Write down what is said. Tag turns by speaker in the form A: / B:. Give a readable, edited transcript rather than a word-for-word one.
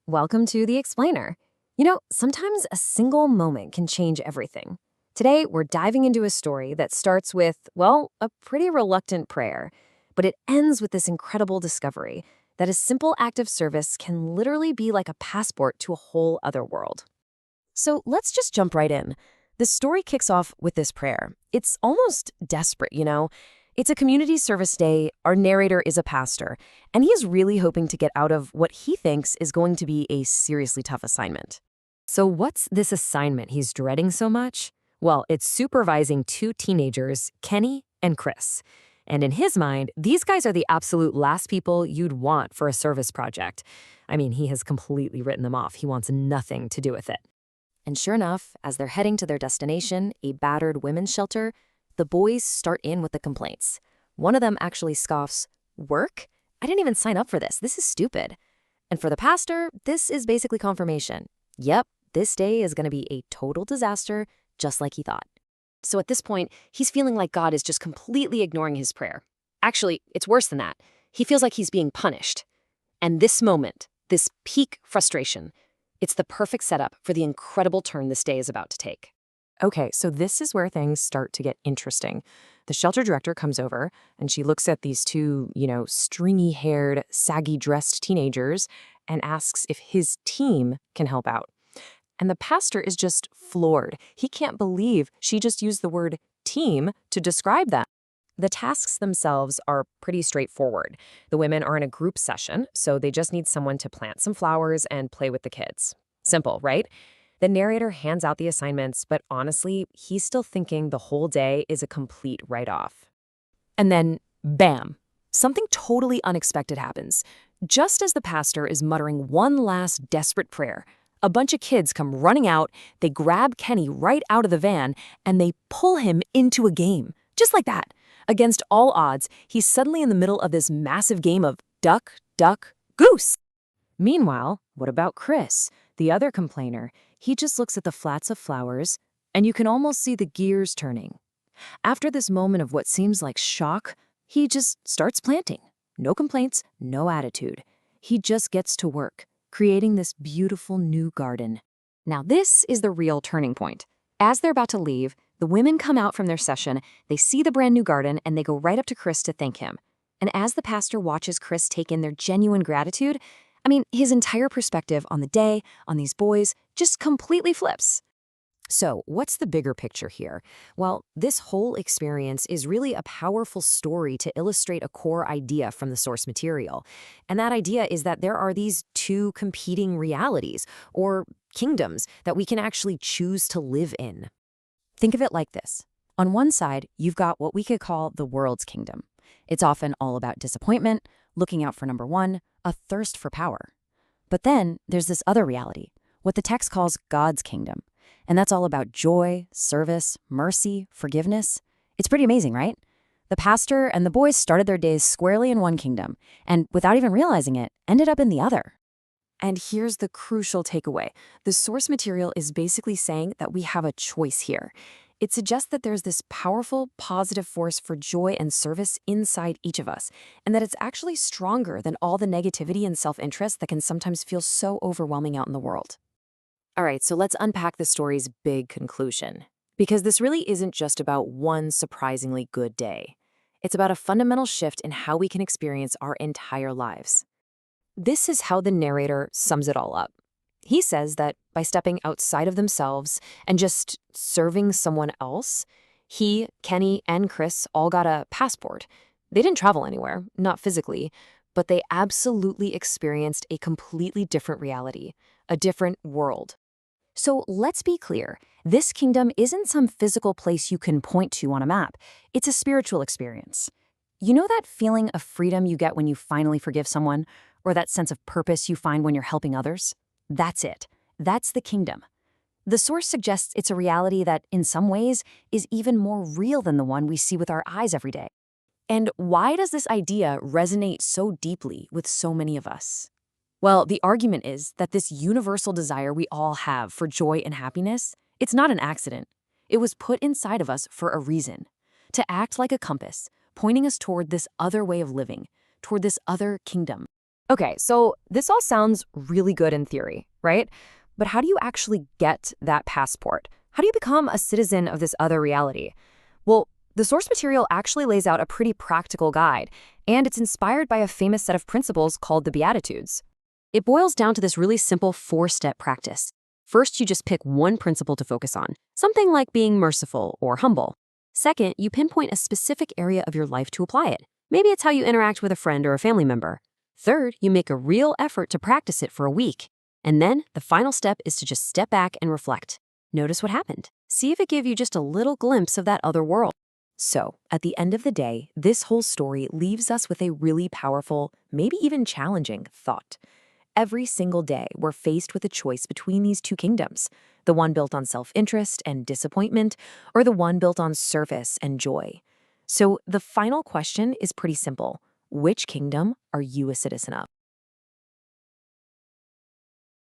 A: Welcome to The Explainer. Sometimes a single moment can change everything. Today, we're diving into a story that starts with, well, a pretty reluctant prayer, but it ends with this incredible discovery that a simple act of service can literally be like a passport to a whole other world. So let's just jump right in. The story kicks off with this prayer. It's almost desperate. It's a community service day. Our narrator is a pastor, and he is really hoping to get out of what he thinks is going to be a seriously tough assignment. So what's this assignment he's dreading so much? Well, it's supervising two teenagers, Kenny and Chris. And in his mind, these guys are the absolute last people you'd want for a service project. I mean, he has completely written them off. He wants nothing to do with it. And sure enough, as they're heading to their destination, a battered women's shelter, the boys start in with the complaints. One of them actually scoffs, "Work? I didn't even sign up for this. This is stupid." And for the pastor, this is basically confirmation. Yep, this day is going to be a total disaster, just like he thought. So at this point, he's feeling like God is just completely ignoring his prayer. Actually, it's worse than that. He feels like he's being punished. And this moment, this peak frustration, it's the perfect setup for the incredible turn this day is about to take.
B: Okay, so this is where things start to get interesting. The shelter director comes over and she looks at these two, stringy-haired, saggy-dressed teenagers and asks if his team can help out. And the pastor is just floored. He can't believe she just used the word team to describe them. The tasks themselves are pretty straightforward. The women are in a group session, so they just need someone to plant some flowers and play with the kids. Simple, right? The narrator hands out the assignments, but honestly, he's still thinking the whole day is a complete write-off. And then, bam, something totally unexpected happens. Just as the pastor is muttering one last desperate prayer, a bunch of kids come running out, they grab Kenny right out of the van, and they pull him into a game. Just like that. Against all odds, he's suddenly in the middle of this massive game of duck, duck, goose. Meanwhile, what about Chris, the other complainer? He just looks at the flats of flowers, and you can almost see the gears turning. After this moment of what seems like shock, he just starts planting. No complaints, no attitude. He just gets to work, creating this beautiful new garden. Now this is the real turning point. As they're about to leave, the women come out from their session, they see the brand new garden, and they go right up to Chris to thank him. And as the pastor watches Chris take in their genuine gratitude, his entire perspective on the day, on these boys, just completely flips. So, what's the bigger picture here? Well, this whole experience is really a powerful story to illustrate a core idea from the source material. And that idea is that there are these two competing realities, or kingdoms, that we can actually choose to live in. Think of it like this. On one side, you've got what we could call the world's kingdom. It's often all about disappointment, looking out for number one, a thirst for power. But then there's this other reality, what the text calls God's kingdom. And that's all about joy, service, mercy, forgiveness. It's pretty amazing, right? The pastor and the boys started their days squarely in one kingdom, and without even realizing it, ended up in the other. And here's the crucial takeaway. The source material is basically saying that we have a choice here. It suggests that there's this powerful, positive force for joy and service inside each of us, and that it's actually stronger than all the negativity and self-interest that can sometimes feel so overwhelming out in the world. All right, so let's unpack the story's big conclusion. Because this really isn't just about one surprisingly good day. It's about a fundamental shift in how we can experience our entire lives. This is how the narrator sums it all up. He says that by stepping outside of themselves and just serving someone else, he, Kenny, and Chris all got a passport. They didn't travel anywhere, not physically, but they absolutely experienced a completely different reality, a different world. So let's be clear, this kingdom isn't some physical place you can point to on a map. It's a spiritual experience. You know that feeling of freedom you get when you finally forgive someone, or that sense of purpose you find when you're helping others? That's it. That's the kingdom. The source suggests it's a reality that, in some ways, is even more real than the one we see with our eyes every day. And why does this idea resonate so deeply with so many of us? Well, the argument is that this universal desire we all have for joy and happiness, it's not an accident. It was put inside of us for a reason. To act like a compass, pointing us toward this other way of living, toward this other kingdom. Okay, so this all sounds really good in theory, right? But how do you actually get that passport? How do you become a citizen of this other reality? Well, the source material actually lays out a pretty practical guide, and it's inspired by a famous set of principles called the Beatitudes.
A: It boils down to this really simple four-step practice. First, you just pick one principle to focus on, something like being merciful or humble. Second, you pinpoint a specific area of your life to apply it. Maybe it's how you interact with a friend or a family member. Third, you make a real effort to practice it for a week. And then, the final step is to just step back and reflect. Notice what happened. See if it gave you just a little glimpse of that other world. So, at the end of the day, this whole story leaves us with a really powerful, maybe even challenging thought. Every single day, we're faced with a choice between these two kingdoms, the one built on self-interest and disappointment, or the one built on service and joy. So the final question is pretty simple. Which kingdom are you a citizen of?